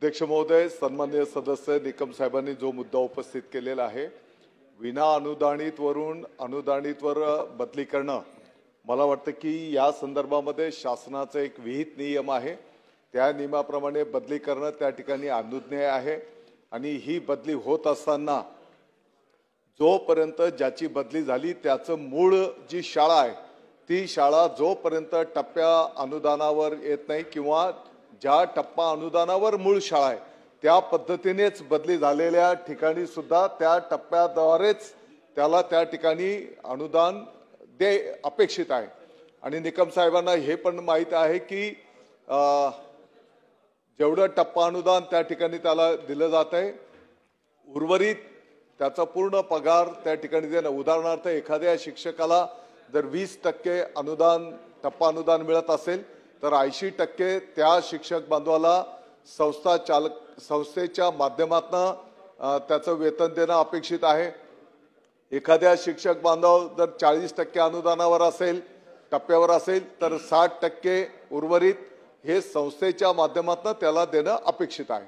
अध्यक्ष महोदय, सन्माननीय सदस्य निकम साहेबांनी जो मुद्दा उपस्थित केलेला आहे, विना अनुदानित वरून अनुदानितवर बदली करणं, मला वाटतं की या संदर्भामध्ये शासनाचा एक विहित नियम आहे। त्या नियमाप्रमाणे बदली करणं त्या ठिकाणी अनुज्ञेय आहे आणि ही बदली होत असताना जोपर्यंत ज्याची बदली झाली त्याचं मूळ जी शाळा आहे ती शाळा जोपर्यंत टप्प्या अनुदानावर येत नाही किंवा ज्या टप्पा अनुदानावर मूळ शाळा आहे त्या पद्धतीनेच बदली झालेल्या ठिकाणी सुद्धा त्या टप्प्याद्वारेच त्याला त्या ठिकाणी अनुदान अपेक्षित आहे। आणि निकम साहेबांना हे पण माहित आहे की जेवढं टप्पा अनुदान त्या ठिकाणी त्याला दिलं जात आहे उर्वरित त्याचा पूर्ण पगार त्या ठिकाणी देणं। उदाहरणार्थ एखाद्या शिक्षकाला जर 20% अनुदान टप्पा अनुदान मिळत असेल तर 80% त्या शिक्षक बांधवाला संस्थेच्या माध्यमातून त्याचं वेतन देणं अपेक्षित आहे। एखाद्या शिक्षक बांधव जर 40% अनुदानावर असेल टप्प्यावर असेल तर 60% उर्वरित हे संस्थेच्या माध्यमातून त्याला देणं अपेक्षित आहे।